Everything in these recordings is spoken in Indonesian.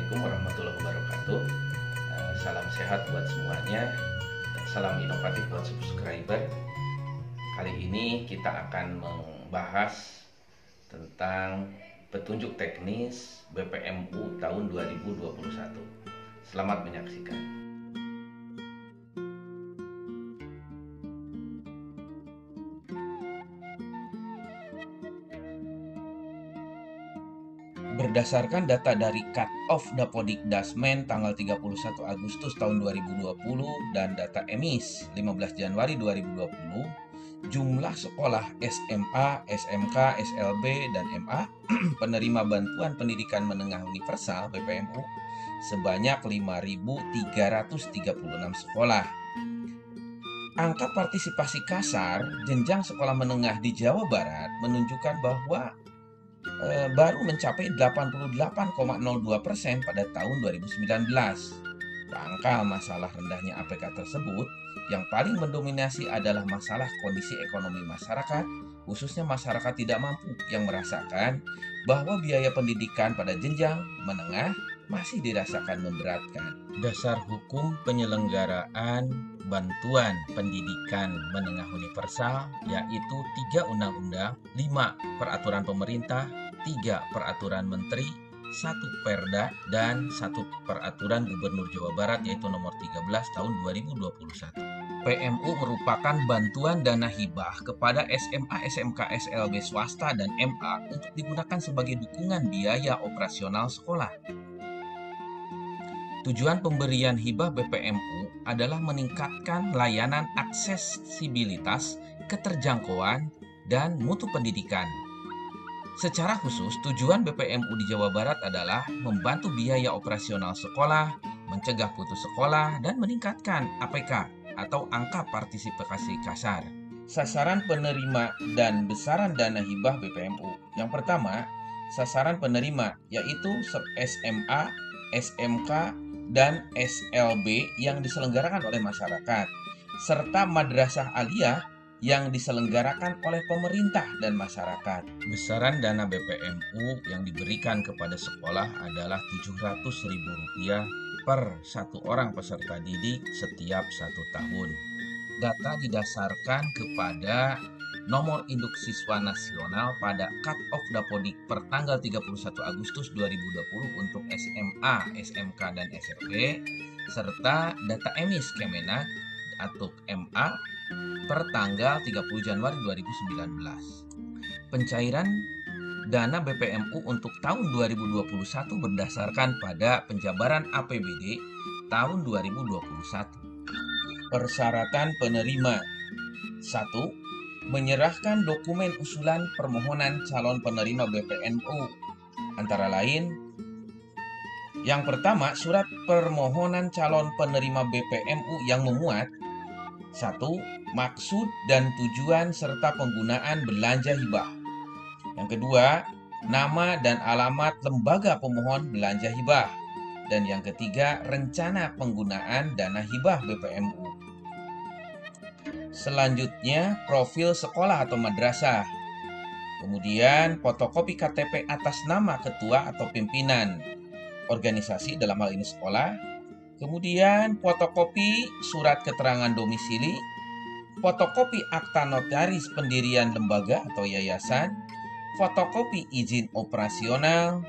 Assalamualaikum warahmatullahi wabarakatuh. Salam sehat buat semuanya dan salam inovatif buat subscriber. Kali ini kita akan membahas tentang petunjuk teknis BPMU tahun 2021. Selamat menyaksikan. Berdasarkan data dari Cut-off Dapodikdasmen tanggal 31 Agustus tahun 2020 dan data EMIS 15 Januari 2020, jumlah sekolah SMA, SMK, SLB, dan MA penerima bantuan pendidikan menengah universal BPMU sebanyak 5.336 sekolah. Angka partisipasi kasar jenjang sekolah menengah di Jawa Barat menunjukkan bahwa baru mencapai 88,02% pada tahun 2019. Pangkal masalah rendahnya APK tersebut yang paling mendominasi adalah masalah kondisi ekonomi masyarakat, khususnya masyarakat tidak mampu yang merasakan bahwa biaya pendidikan pada jenjang menengah masih dirasakan memberatkan. Dasar hukum penyelenggaraan bantuan pendidikan menengah universal yaitu 3 undang-undang, 5 peraturan pemerintah, 3 peraturan menteri, 1 Perda, dan 1 peraturan Gubernur Jawa Barat yaitu nomor 13 tahun 2021. PMU merupakan bantuan dana hibah kepada SMA, SMK, SLB swasta dan MA untuk digunakan sebagai dukungan biaya operasional sekolah. Tujuan pemberian hibah BPMU adalah meningkatkan layanan aksesibilitas, keterjangkauan, dan mutu pendidikan. Secara khusus, tujuan BPMU di Jawa Barat adalah membantu biaya operasional sekolah, mencegah putus sekolah, dan meningkatkan APK atau angka partisipasi kasar. Sasaran penerima dan besaran dana hibah BPMU. Yang pertama, sasaran penerima yaitu SMA, SMK, dan SLB yang diselenggarakan oleh masyarakat, serta madrasah aliyah yang diselenggarakan oleh pemerintah dan masyarakat. Besaran dana BPMU yang diberikan kepada sekolah adalah Rp700.000 per satu orang peserta didik setiap 1 tahun. Data didasarkan kepada nomor induk siswa nasional pada Cut-off Dapodik per tanggal 31 Agustus 2020 untuk SMA, SMK, dan SLB, serta data EMIS Kemenak atau MA per tanggal 30 Januari 2019. Pencairan dana BPMU untuk tahun 2021 berdasarkan pada penjabaran APBD tahun 2021. Persyaratan penerima. 1. Menyerahkan dokumen usulan permohonan calon penerima BPMU. Antara lain, yang pertama, surat permohonan calon penerima BPMU yang memuat 1. Maksud dan tujuan serta penggunaan belanja hibah. Yang kedua, nama dan alamat lembaga pemohon belanja hibah. Dan yang ketiga, rencana penggunaan dana hibah BPMU. Selanjutnya, profil sekolah atau madrasah. Kemudian, fotokopi KTP atas nama ketua atau pimpinan organisasi, dalam hal ini sekolah. Kemudian, fotokopi surat keterangan domisili, fotokopi akta notaris pendirian lembaga atau yayasan, fotokopi izin operasional,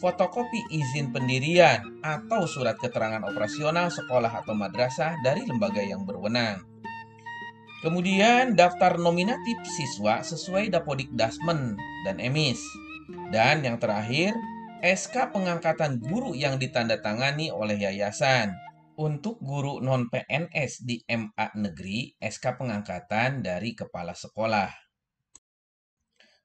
fotokopi izin pendirian atau surat keterangan operasional sekolah atau madrasah dari lembaga yang berwenang. Kemudian daftar nominatif siswa sesuai Dapodikdasmen dan EMIS. Dan yang terakhir, SK pengangkatan guru yang ditandatangani oleh yayasan. Untuk guru non-PNS di MA negeri, SK pengangkatan dari kepala sekolah.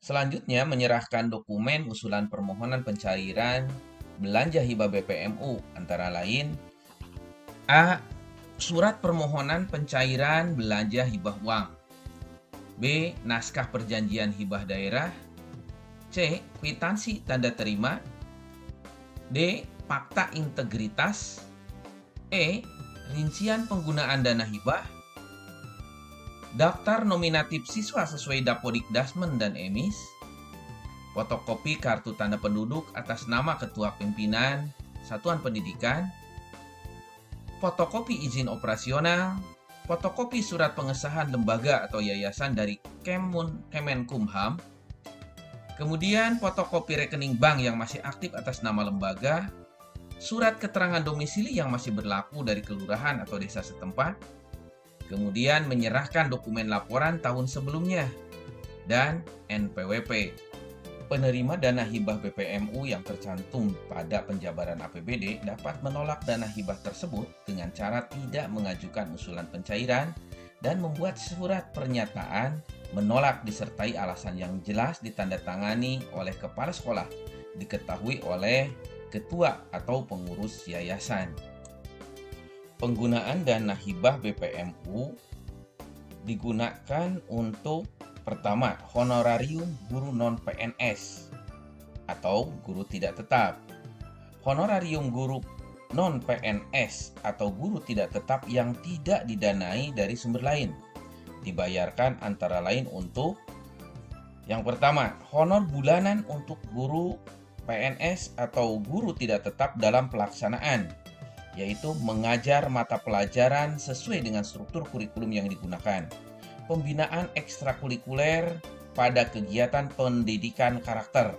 Selanjutnya, menyerahkan dokumen usulan permohonan pencairan belanja hibah BPMU, antara lain A. Surat permohonan pencairan belanja hibah uang. B. Naskah perjanjian hibah daerah. C. Kwitansi tanda terima. D. Fakta integritas. E. Rincian penggunaan dana hibah. Daftar nominatif siswa sesuai Dapodikdasmen dan EMIS. Fotokopi kartu tanda penduduk atas nama ketua pimpinan satuan pendidikan, fotokopi izin operasional, fotokopi surat pengesahan lembaga atau yayasan dari Kemenkumham, kemudian fotokopi rekening bank yang masih aktif atas nama lembaga, surat keterangan domisili yang masih berlaku dari kelurahan atau desa setempat, kemudian menyerahkan dokumen laporan tahun sebelumnya, dan NPWP. Penerima dana hibah BPMU yang tercantum pada penjabaran APBD dapat menolak dana hibah tersebut dengan cara tidak mengajukan usulan pencairan dan membuat surat pernyataan menolak disertai alasan yang jelas ditandatangani oleh kepala sekolah, diketahui oleh ketua atau pengurus yayasan. Penggunaan dana hibah BPMU digunakan untuk pertama, honorarium guru non-PNS atau guru tidak tetap. Honorarium guru non-PNS atau guru tidak tetap yang tidak didanai dari sumber lain dibayarkan antara lain untuk yang pertama, honor bulanan untuk guru PNS atau guru tidak tetap dalam pelaksanaan, yaitu mengajar mata pelajaran sesuai dengan struktur kurikulum yang digunakan. Pembinaan ekstrakurikuler pada kegiatan pendidikan karakter,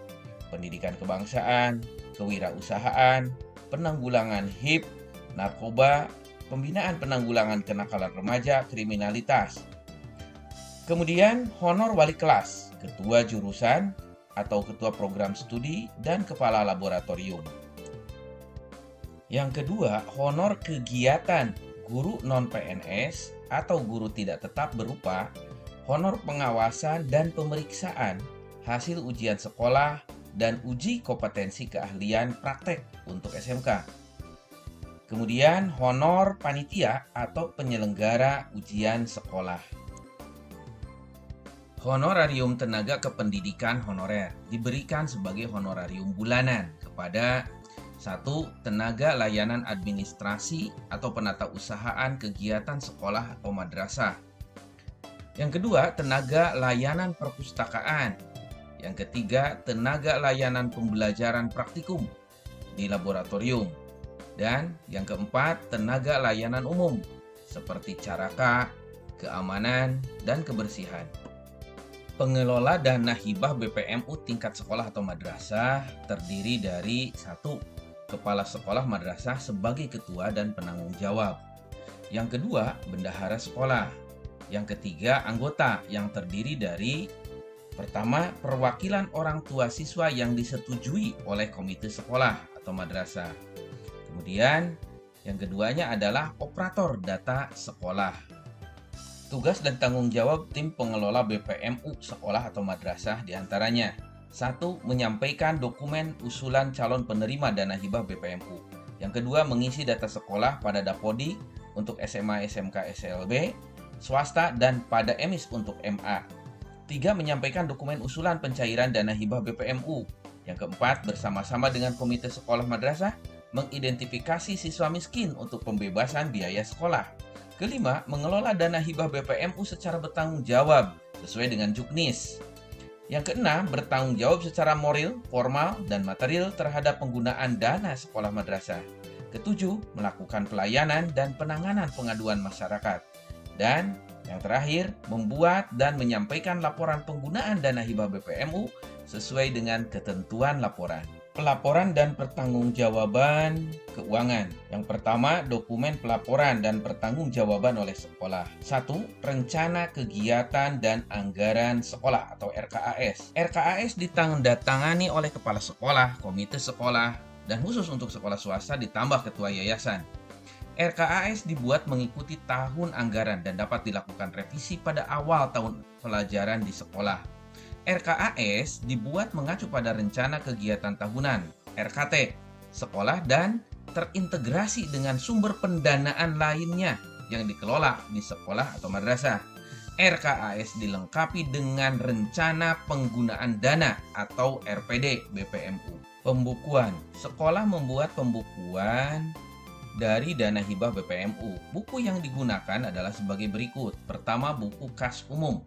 pendidikan kebangsaan, kewirausahaan, penanggulangan HIV, narkoba, pembinaan penanggulangan kenakalan remaja, kriminalitas. Kemudian honor wali kelas, ketua jurusan atau ketua program studi, dan kepala laboratorium. Yang kedua, honor kegiatan guru non-PNS atau guru tidak tetap berupa honor pengawasan dan pemeriksaan hasil ujian sekolah dan uji kompetensi keahlian praktek untuk SMK. Kemudian honor panitia atau penyelenggara ujian sekolah. Honorarium tenaga kependidikan honorer diberikan sebagai honorarium bulanan kepada 1. Tenaga layanan administrasi atau penatausahaan kegiatan sekolah atau madrasah. Yang kedua, tenaga layanan perpustakaan. Yang ketiga, tenaga layanan pembelajaran praktikum di laboratorium. Dan yang keempat, tenaga layanan umum seperti caraka, keamanan, dan kebersihan. Pengelola dana hibah BPMU tingkat sekolah atau madrasah terdiri dari 1. Kepala sekolah madrasah sebagai ketua dan penanggung jawab. Yang kedua, bendahara sekolah. Yang ketiga, anggota yang terdiri dari pertama, perwakilan orang tua siswa yang disetujui oleh komite sekolah atau madrasah. Kemudian, yang keduanya adalah operator data sekolah. Tugas dan tanggung jawab tim pengelola BPMU sekolah atau madrasah diantaranya: 1. Menyampaikan dokumen usulan calon penerima dana hibah BPMU. Yang kedua, mengisi data sekolah pada Dapodi untuk SMA, SMK, SLB, swasta, dan pada EMIS untuk MA. 3. Menyampaikan dokumen usulan pencairan dana hibah BPMU. Yang keempat, bersama-sama dengan komite sekolah madrasah, mengidentifikasi siswa miskin untuk pembebasan biaya sekolah. Kelima, mengelola dana hibah BPMU secara bertanggung jawab sesuai dengan Juknis. Yang keenam, bertanggung jawab secara moral, formal, dan material terhadap penggunaan dana sekolah madrasah. Ketujuh, melakukan pelayanan dan penanganan pengaduan masyarakat. Dan yang terakhir, membuat dan menyampaikan laporan penggunaan dana hibah BPMU sesuai dengan ketentuan laporan. Pelaporan dan pertanggungjawaban keuangan. Yang pertama, dokumen pelaporan dan pertanggungjawaban oleh sekolah. 1. Rencana kegiatan dan anggaran sekolah atau RKAS. RKAS ditandatangani oleh kepala sekolah, komite sekolah, dan khusus untuk sekolah swasta ditambah ketua yayasan. RKAS dibuat mengikuti tahun anggaran dan dapat dilakukan revisi pada awal tahun pelajaran di sekolah. RKAS dibuat mengacu pada rencana kegiatan tahunan RKT sekolah dan terintegrasi dengan sumber pendanaan lainnya yang dikelola di sekolah atau madrasah. RKAS dilengkapi dengan rencana penggunaan dana atau RPD BPMU. Pembukuan. Sekolah membuat pembukuan dari dana hibah BPMU. Buku yang digunakan adalah sebagai berikut. Pertama, buku kas umum.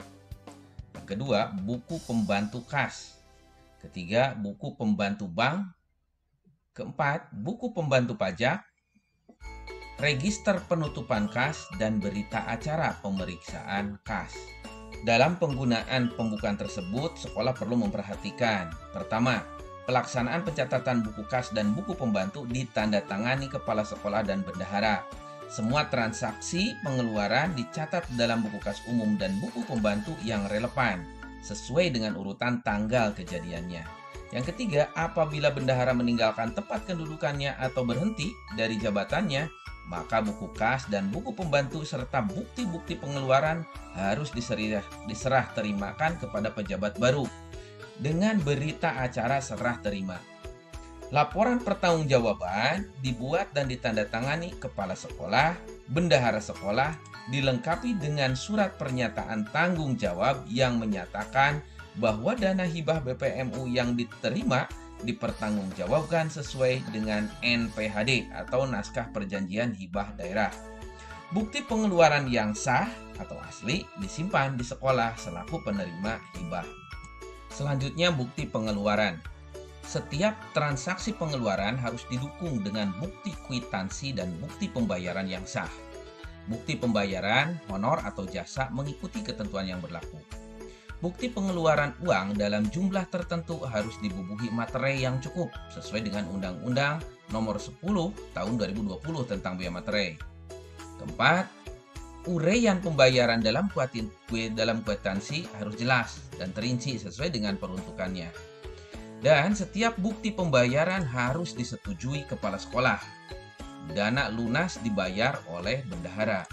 Kedua, buku pembantu kas. Ketiga, buku pembantu bank. Keempat, buku pembantu pajak, register penutupan kas, dan berita acara pemeriksaan kas. Dalam penggunaan pembukaan tersebut, sekolah perlu memperhatikan. Pertama, pelaksanaan pencatatan buku kas dan buku pembantu ditandatangani kepala sekolah dan bendahara. Semua transaksi pengeluaran dicatat dalam buku kas umum dan buku pembantu yang relevan, sesuai dengan urutan tanggal kejadiannya. Yang ketiga, apabila bendahara meninggalkan tempat kedudukannya atau berhenti dari jabatannya, maka buku kas dan buku pembantu serta bukti-bukti pengeluaran harus diserah terimakan kepada pejabat baru dengan berita acara serah terima. Laporan pertanggungjawaban dibuat dan ditandatangani kepala sekolah, bendahara sekolah, dilengkapi dengan surat pernyataan tanggung jawab yang menyatakan bahwa dana hibah BPMU yang diterima dipertanggungjawabkan sesuai dengan NPHD atau Naskah Perjanjian Hibah Daerah. Bukti pengeluaran yang sah atau asli disimpan di sekolah selaku penerima hibah. Selanjutnya, bukti pengeluaran. Setiap transaksi pengeluaran harus didukung dengan bukti kwitansi dan bukti pembayaran yang sah. Bukti pembayaran, honor atau jasa mengikuti ketentuan yang berlaku. Bukti pengeluaran uang dalam jumlah tertentu harus dibubuhi materai yang cukup sesuai dengan Undang-Undang Nomor 10 Tahun 2020 tentang biaya materai. Keempat, uraian pembayaran dalam kwitansi harus jelas dan terinci sesuai dengan peruntukannya. Dan setiap bukti pembayaran harus disetujui kepala sekolah. Dana lunas dibayar oleh bendahara.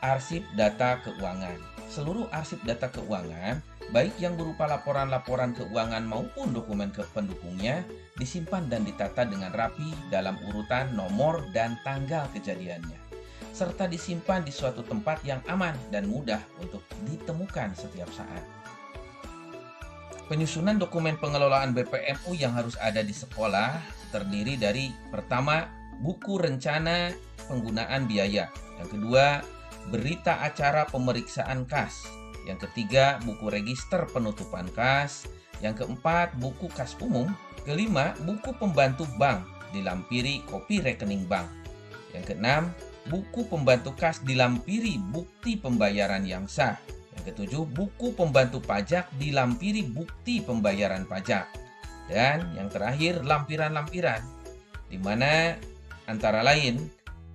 Arsip data keuangan. Seluruh arsip data keuangan, baik yang berupa laporan-laporan keuangan maupun dokumen pendukungnya, disimpan dan ditata dengan rapi dalam urutan nomor dan tanggal kejadiannya, serta disimpan di suatu tempat yang aman dan mudah untuk ditemukan setiap saat. Penyusunan dokumen pengelolaan BPMU yang harus ada di sekolah terdiri dari: pertama, buku rencana penggunaan biaya; yang kedua, berita acara pemeriksaan kas; yang ketiga, buku register penutupan kas; yang keempat, buku kas umum; kelima, buku pembantu bank dilampiri kopi rekening bank; yang keenam, buku pembantu kas dilampiri bukti pembayaran yang sah; yang ketujuh, buku pembantu pajak dilampiri bukti pembayaran pajak; dan yang terakhir, lampiran-lampiran, di mana antara lain,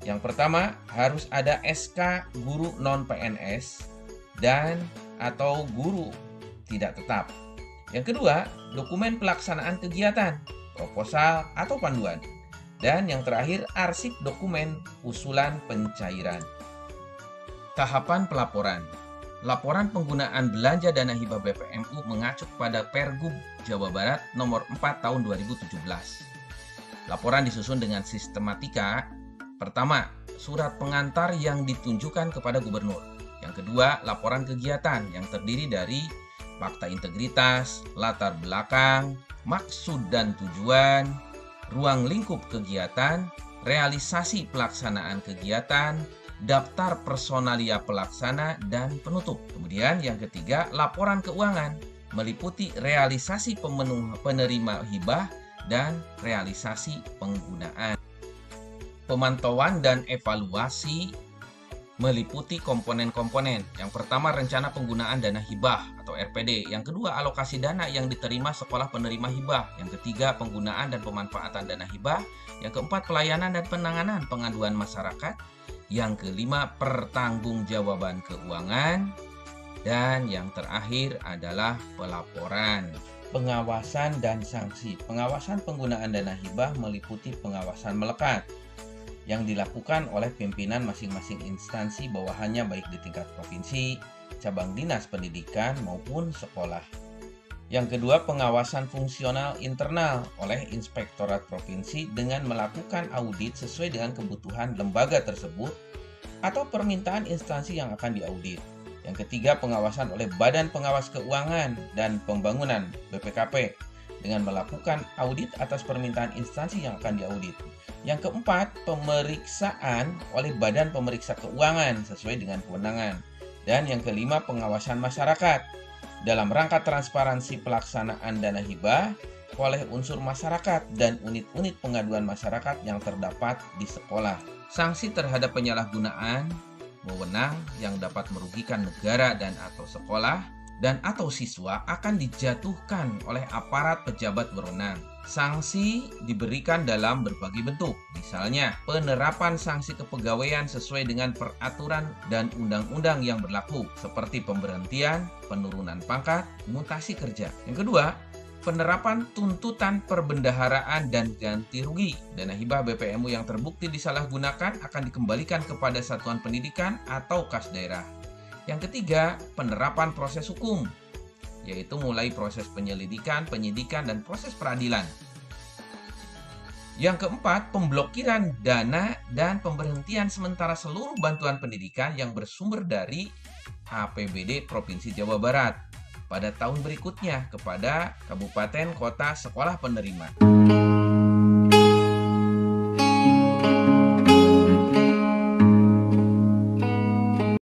yang pertama, harus ada SK guru non-PNS dan atau guru tidak tetap. Yang kedua, dokumen pelaksanaan kegiatan, proposal atau panduan. Dan yang terakhir, arsip dokumen usulan pencairan. Tahapan pelaporan. Laporan penggunaan belanja dana hibah BPMU mengacu pada Pergub Jawa Barat nomor 4 tahun 2017. Laporan disusun dengan sistematika. Pertama, surat pengantar yang ditunjukkan kepada gubernur. Yang kedua, laporan kegiatan yang terdiri dari fakta integritas, latar belakang, maksud dan tujuan, ruang lingkup kegiatan, realisasi pelaksanaan kegiatan, daftar personalia pelaksana, dan penutup. Kemudian yang ketiga, laporan keuangan meliputi realisasi penerima hibah dan realisasi penggunaan. Pemantauan dan evaluasi meliputi komponen-komponen. Yang pertama, rencana penggunaan dana hibah atau RPD. Yang kedua, alokasi dana yang diterima sekolah penerima hibah. Yang ketiga, penggunaan dan pemanfaatan dana hibah. Yang keempat, pelayanan dan penanganan pengaduan masyarakat. Yang kelima, pertanggungjawaban keuangan. Dan yang terakhir adalah pelaporan. Pengawasan dan sanksi. Pengawasan penggunaan dana hibah meliputi pengawasan melekat yang dilakukan oleh pimpinan masing-masing instansi bawahannya baik di tingkat provinsi, cabang dinas pendidikan maupun sekolah. Yang kedua, pengawasan fungsional internal oleh Inspektorat Provinsi dengan melakukan audit sesuai dengan kebutuhan lembaga tersebut atau permintaan instansi yang akan diaudit. Yang ketiga, pengawasan oleh Badan Pengawas Keuangan dan Pembangunan (BPKP) dengan melakukan audit atas permintaan instansi yang akan diaudit. Yang keempat, pemeriksaan oleh Badan Pemeriksa Keuangan sesuai dengan kewenangan. Dan yang kelima, pengawasan masyarakat dalam rangka transparansi pelaksanaan dana hibah oleh unsur masyarakat dan unit-unit pengaduan masyarakat yang terdapat di sekolah. Sanksi terhadap penyalahgunaan wewenang yang dapat merugikan negara dan atau sekolah dan atau siswa akan dijatuhkan oleh aparat pejabat berwenang. Sanksi diberikan dalam berbagai bentuk, misalnya penerapan sanksi kepegawaian sesuai dengan peraturan dan undang-undang yang berlaku, seperti pemberhentian, penurunan pangkat, mutasi kerja. Yang kedua, penerapan tuntutan perbendaharaan dan ganti rugi. Dana hibah BPMU yang terbukti disalahgunakan akan dikembalikan kepada satuan pendidikan atau kas daerah. Yang ketiga, penerapan proses hukum, yaitu mulai proses penyelidikan, penyidikan, dan proses peradilan. Yang keempat, pemblokiran dana dan pemberhentian sementara seluruh bantuan pendidikan yang bersumber dari APBD Provinsi Jawa Barat pada tahun berikutnya kepada kabupaten, kota, sekolah penerima.